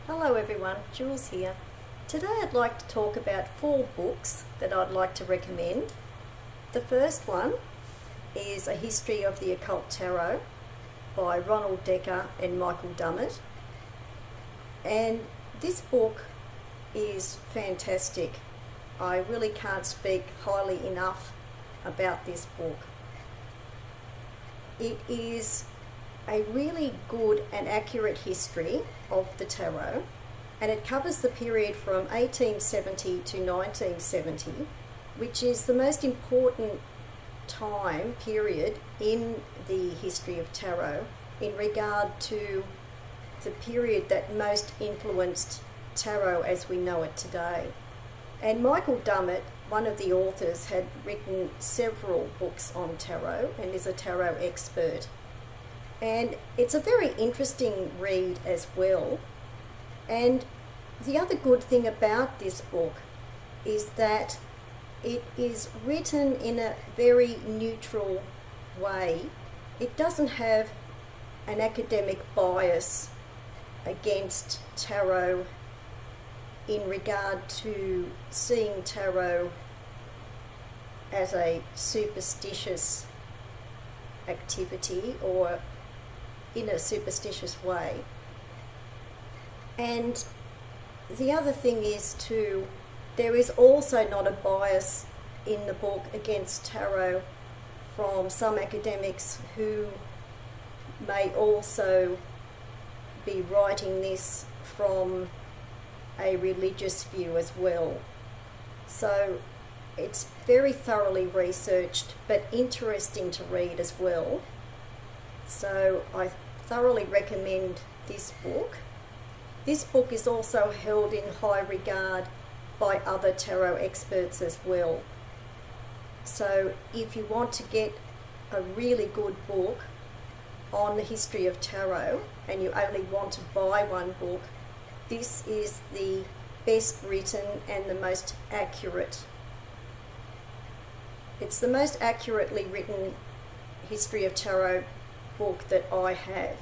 Hello everyone, Jules here. Today I'd like to talk about 4 books that I'd like to recommend. The first one is A History of the Occult Tarot by Ronald and Michael Dummett. And this book is fantastic. I really can't speak highly enough about this book. It is a really good and accurate history of the tarot, and it covers the period from 1870 to 1970, which is the most important time period in the history of tarot in regard to the period that most influenced tarot as we know it today. And Michael Dummett, one of the authors, had written several books on tarot and is a tarot expert. And it's a very interesting read as well. And the other good thing about this book is that it is written in a very neutral way. It doesn't have an academic bias against tarot in regard to seeing tarot as a superstitious activity or in a superstitious way. And the other thing is too, there is also not a bias in the book against tarot from some academics who may also be writing this from a religious view as well. So it's very thoroughly researched but interesting to read as well. So I thoroughly recommend this book. This book is also held in high regard by other tarot experts as well. So if you want to get a really good book on the history of tarot and you only want to buy one book, this is the best written and the most accurate. It's the most accurately written history of tarot book that I have,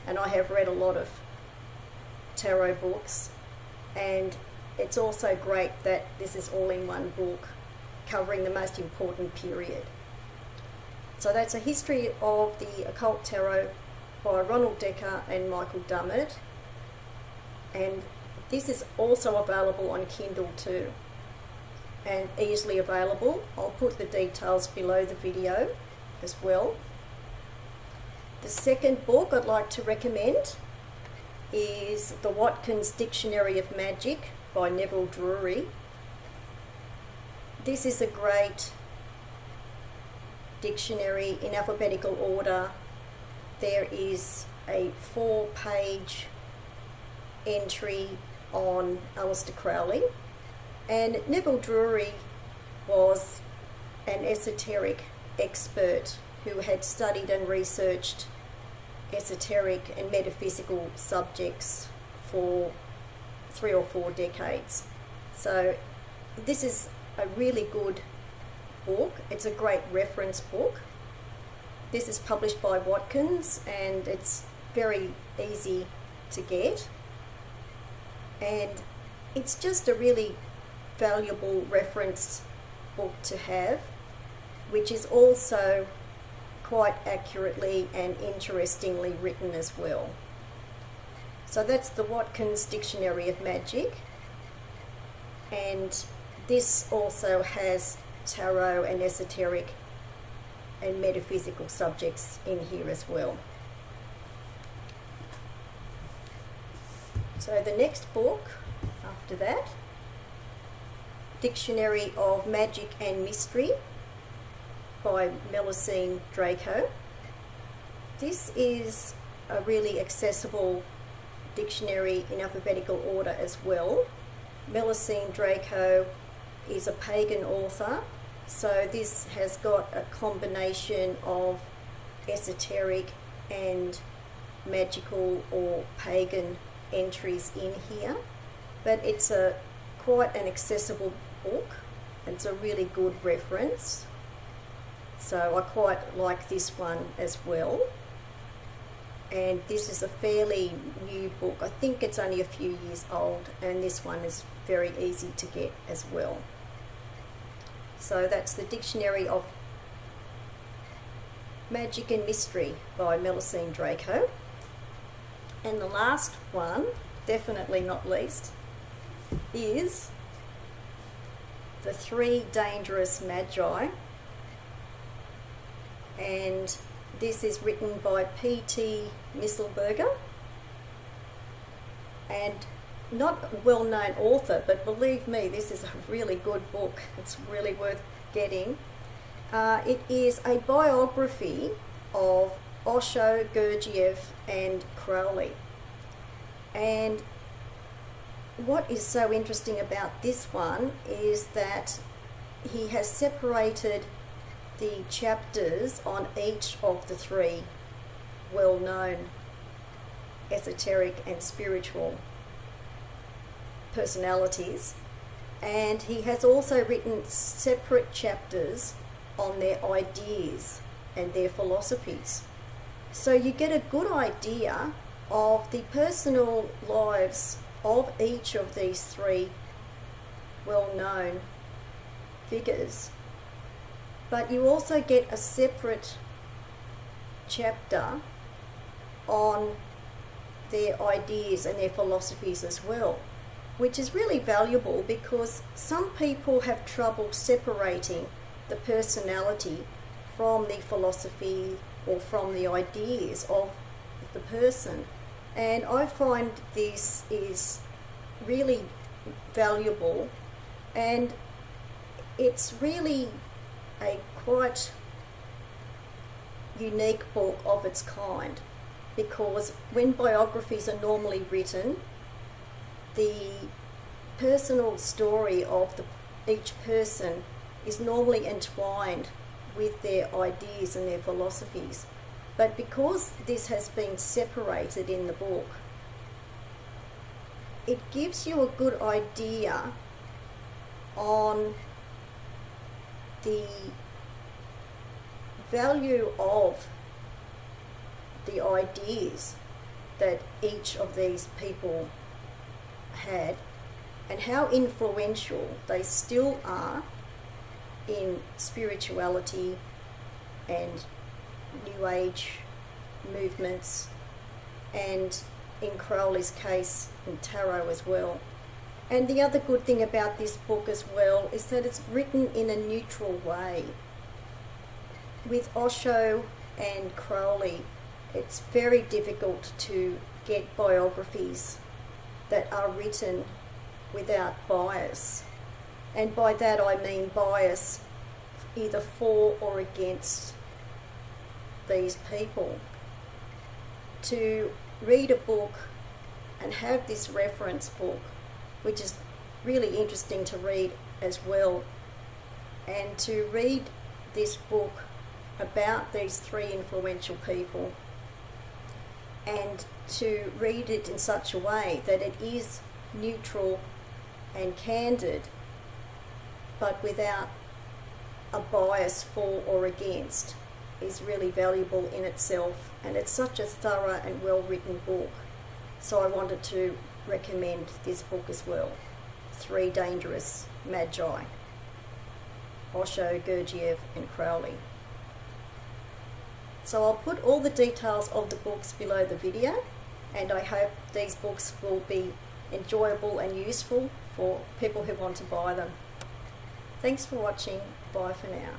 and I have read a lot of tarot books, and it's also great that this is all in one book covering the most important period. So that's A History of the Occult Tarot by Ronald and Michael Dummett, and this is also available on Kindle too, and easily available. I'll put the details below the video as well. The second book I'd like to recommend is the Watkins Dictionary of Magic by Nevill Drury. This is a great dictionary in alphabetical order. There is a 4-page entry on Aleister Crowley, and Nevill Drury was an esoteric expert who had studied and researched esoteric and metaphysical subjects for 3 or 4 decades. So this is a really good book. It's a great reference book. This is published by Watkins and it's very easy to get, and it's just a really valuable reference book to have, which is also quite accurately and interestingly written as well. So that's the Watkins Dictionary of Magic, and this also has tarot and esoteric and metaphysical subjects in here as well. So the next book after that, Dictionary of Magic and Mystery by Melusine Draco. This is a really accessible dictionary in alphabetical order as well. Melusine Draco is a pagan author, so this has got a combination of esoteric and magical or pagan entries in here, but it's quite an accessible book. It's a really good reference. So I quite like this one as well. and this is a fairly new book. I think it's only a few years old, and this one is very easy to get as well. So that's the Dictionary of Magic and Mystery by Melusine Draco. And the last one, definitely not least, is The Three Dangerous Magi, and this is written by P.T. Mistlberger, and not a well-known author, but believe me, this is a really good book. It's really worth getting. It is a biography of Osho, Gurdjieff and Crowley. And what is so interesting about this one is that he has separated the chapters on each of the three well-known esoteric and spiritual personalities, and he has also written separate chapters on their ideas and their philosophies. So you get a good idea of the personal lives of each of these three well-known figures, but you also get a separate chapter on their ideas and their philosophies as well, which is really valuable because some people have trouble separating the personality from the philosophy or from the ideas of the person. And I find this is really valuable, and it's really a quite unique book of its kind, because when biographies are normally written, the personal story of each person is normally entwined with their ideas and their philosophies. But because this has been separated in the book, it gives you a good idea on the value of the ideas that each of these people had and how influential they still are in spirituality and New Age movements, and in Crowley's case, in tarot as well. And the other good thing about this book as well is that it's written in a neutral way. With Osho and Crowley, it's very difficult to get biographies that are written without bias. And by that I mean bias either for or against these people. To read a book and have this reference book, which is really interesting to read as well, and to read this book about these three influential people, and to read it in such a way that it is neutral and candid, but without a bias for or against, is really valuable in itself. And it's such a thorough and well-written book, so I wanted to recommend this book as well. Three Dangerous Magi, Osho, Gurdjieff and Crowley. So I'll put all the details of the books below the video, and I hope these books will be enjoyable and useful for people who want to buy them. Thanks for watching. Bye for now.